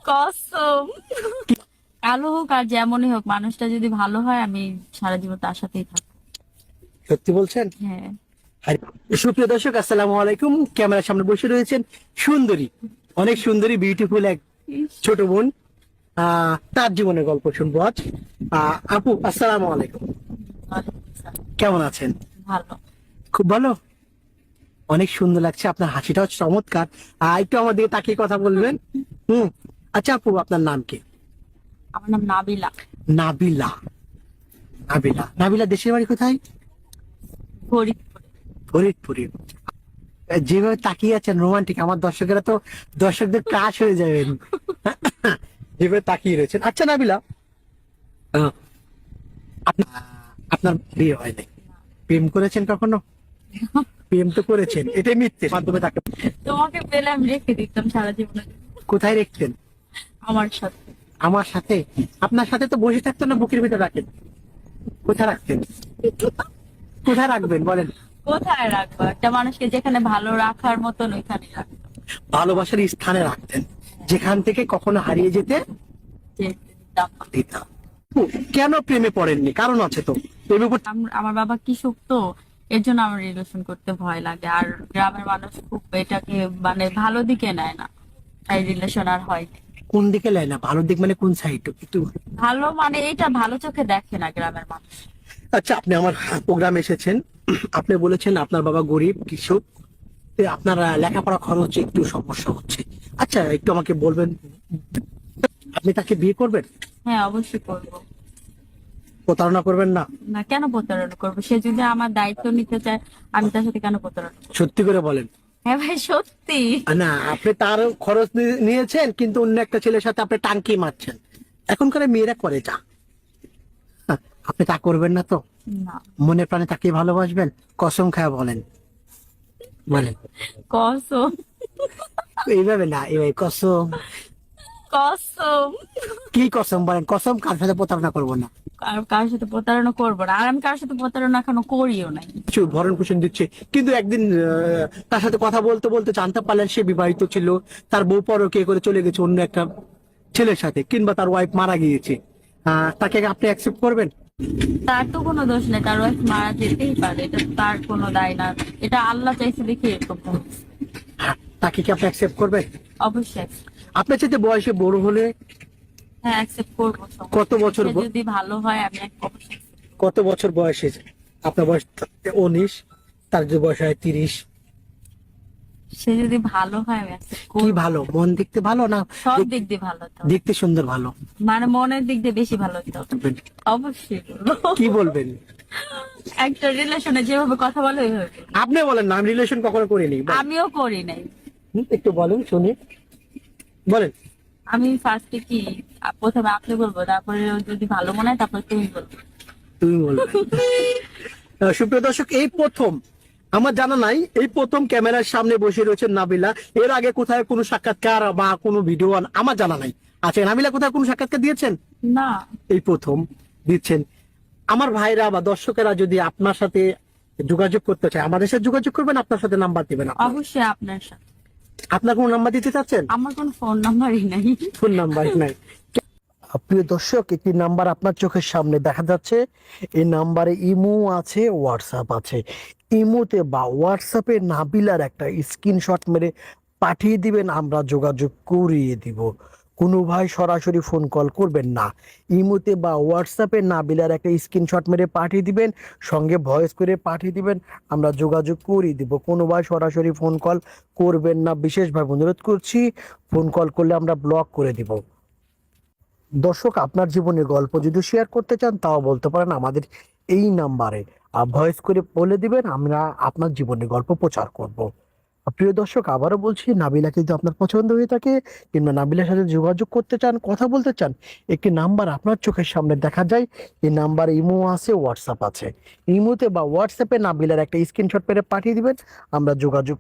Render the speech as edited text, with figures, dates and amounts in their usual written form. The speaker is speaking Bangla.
কসম। কালো হোক আর যেমনই হোক, মানুষটা যদি ভালো হয় আমি সারা জীবন তার সাথেই থাকবো। সত্যি বলছেন? হ্যাঁ। সুপ্রিয় দর্শক, আসসালামু আলাইকুম। ক্যামেরার সামনে বসে রয়েছেন সুন্দরী, অনেক সুন্দরী, বিউটিফুল এক ইস, ছোট বোন। তার জীবনের গল্প শুনবো আজ। আপু, আসসালামু আলাইকুম। ওয়ালাইকুম আসসালাম। কেমন আছেন? ভালো। খুব ভালো। অনেক সুন্দর লাগছে, আপনার হাসিটাও চমৎকার। একটু আমার দিকে তাকিয়ে কথা বলবেন। হুম। আচ্ছা আপু, আপনার নাম কি? আমার নাম নাবিলা। নাবিলা। নাবিলা, নাবিলা দেশের বাড়ি কোথায়? ফরিদপুরে। ফরিদপুরে। যেভাবে তাকিয়ে আছেন রোমান্টিক, আমার দর্শকেরা তো দর্শকদের ক্রাশ হয়ে যাবেন। যেভাবে তাকিয়ে রয়েছেন। আচ্ছা নাবিলা, আহ, আপনার বিয়ে হয় নাই, প্রেম করেছেন কখনো? প্রেম তো করেছেন, এটাই মিথ্যে মাধ্যমে তাকে। তোমাকে পেলে আমি রেখে দিতাম সারা জীবনে। কোথায় রাখতেন? আমার সাথে। আমার সাথে? আপনার সাথে তো বসে থাকতেন না, বুকের ভিতরে রাখেন? কোথায় রাখতেন? কোথায় রাখবেন বলেন? কোথায় রাখবো? একটা মানুষকে যেখানে ভালো রাখার মতন ওইখানে রাখবো। ভালোবাসার স্থানে রাখতেন, যেখান থেকে কখনো হারিয়ে যেতে যে দিতাম না। দিতাম। কেন প্রেমে পড়েননি? কারণ আছে তো, প্রেমে পড়তে। আমার বাবা কৃষক তো, এর জন্য আমার রিলেশন করতে ভয় লাগে। আর গ্রামের মানুষ খুব এটাকে মানে ভালো দিকে নেয় না, তাই রিলেশন আর হয় না। কোন দিকে লাই না? ভালো দিক মানে কোন সাইড একটু? ভালো মানে এটা ভালো চোখে দেখে না গ্রামের মানুষ। আচ্ছা, আপনি আমার প্রোগ্রামে এসেছেন, আপনি বলেছেন আপনার বাবা গরিব কৃষক, তো আপনার লেখাপড়া খরচ একটু সমস্যা হচ্ছে। আচ্ছা, একটু আমাকে বলবেন, আপনি তাকে বিয়ে করবেন? হ্যাঁ, অবশ্যই করবো। প্রতারণা করবেন না? না, কেন প্রতারণা করবো? সে যদি আমার দায়িত্ব নিতে চায়, আমি তার সাথে কেন প্রতারণা করবো? সত্যি করে বলেন। হ্যাঁ ভাই, সত্যি। না, আপনি তার খরচ নিয়েছেন, কিন্তু অন্য একটা ছেলের সাথে আপনি টাঙ্কি মারছেন। এখনকার মেয়েরা করে যা। হ্যাঁ, আপনি তা করবেন না তো? না। মনে প্রাণে তাকে ভালোবাসবেন? কসম খায় বলেন, বলেন। কসম। এইভাবে না, এইভাবে কসম। কসম। কি কসম বলেন? কসম কার সাথে প্রতারণা করবো না। আর কারোর সাথে প্রতারণা করবো না, আর আমি কারোর সাথে প্রতারণা এখনো করিও নাই। কিছু ভরণ পোষণ দিচ্ছে, কিন্তু একদিন তার সাথে কথা বলতে বলতে জানতে পারলেন সে বিবাহিত ছিল, তার বউ পরকীয়া করে চলে গেছে অন্য একটা ছেলের সাথে, কিংবা তার ওয়াইফ মারা গিয়েছে। তাকে আপনি অ্যাকসেপ্ট করবেন? তার তো কোনো দোষ নেই, তার ওয়াইফ মারা যেতেই পারে, এটা তো তার কোনো দায় না। এটা আল্লাহ চাইছে দেখে এরকম হয়েছে। তাকে কি আপনি অ্যাকসেপ্ট করবেন? অবশ্যই। আপনার সাথে বয়সে বড় হলে? হ্যাঁ, অ্যাকসেপ্ট করবো, সমস্যা কত নেই। বছর সে যদি ভালো হয় আমি অবশ্যই accept করবো। কত বছর বয়সে? আপনার বয়স 19, তার যদি বয়স হয় 30। সে যদি ভালো হয় আমি accept কি করবো। ভালো? মন দেখতে ভালো না? সব দিক দিয়ে ভালো তো, দেখতে সুন্দর ভালো? মানে মনের দিক দিয়ে বেশি ভালো হতে হবে। অবশ্যই বলবো। কি বলবেন? একটা রিলেশনে যেভাবে কথা বলে ওইভাবে। আপনি বলেন না, আমি রিলেশন কখনো করিনি। আমিও করি নাই। একটু বলেন শুনি, বলেন। আমি ফার্স্টে কি, প্রথমে আপনি বলবো, তারপরে যদি ভালো মনে হয় তারপরে তুমি বলবো। তুমি বলবেন। সুপ্রিয় দর্শক, এই প্রথম, আমার জানা নাই, এই প্রথম ক্যামেরার সামনে বসে রয়েছে নাবিলা। এর আগে কোথায় কোনো সাক্ষাৎকার বা কোনো ভিডিও আমার জানা নাই। আচ্ছা, নাবিলা কোথায় কোনো সাক্ষাৎকার দিয়েছেন? না। এই প্রথম দিচ্ছেন। আমার ভাইরা বা দর্শকেরা যদি আপনার সাথে যোগাযোগ করতে চায়, আমাদের সাথে যোগাযোগ করবেন, আপনার সাথে নাম্বার দিবেন। অবশ্যই আপনার সাথে। আপনার কোনো নাম্বার দিতে চাচ্ছেন? আমার কোন ফোন নাম্বারই নাই। ফোন নাম্বার নাই। প্রিয় দর্শক, একটি নাম্বার আপনার চোখের সামনে দেখা যাচ্ছে। এই নাম্বারে ইমো আছে, হোয়াটসঅ্যাপ আছে। ইমোতে বা হোয়াটসঅ্যাপে নাবিলার একটা স্ক্রিনশট মেরে পাঠিয়ে দিবেন, আমরা যোগাযোগ করিয়ে দিব। কোনো ভাই সরাসরি ফোন কল করবেন না। ইমোতে বা হোয়াটসঅ্যাপে নাবিলার একটা স্ক্রিনশট মেরে পাঠিয়ে দিবেন, সঙ্গে ভয়েস করে পাঠিয়ে দিবেন, আমরা যোগাযোগ করিয়ে দিব। কোনো ভাই সরাসরি ফোন কল করবেন না, বিশেষভাবে অনুরোধ করছি। ফোন কল করলে আমরা ব্লক করে দিব। দর্শক, আপনার জীবনের গল্প যদি শেয়ার করতে চান তাও বলতে পারেন আমাদের এই নাম্বারে, ভয়েস করে বলে দিবেন, আমরা আপনার জীবনের গল্প প্রচার করব। প্রিয় দর্শক, আবারও বলছি, নাবিলাকে যদি আপনার পছন্দ হয়ে থাকে কিংবা নাবিলার সাথে যোগাযোগ করতে চান, কথা বলতে চান, একটি নাম্বার আপনার চোখের সামনে দেখা যায়। এই নাম্বার ইমো আছে, হোয়াটসঅ্যাপ আছে। ইমোতে বা হোয়াটসঅ্যাপে নাবিলার একটা স্ক্রিনশট পেরে পাঠিয়ে দিবেন, আমরা যোগাযোগ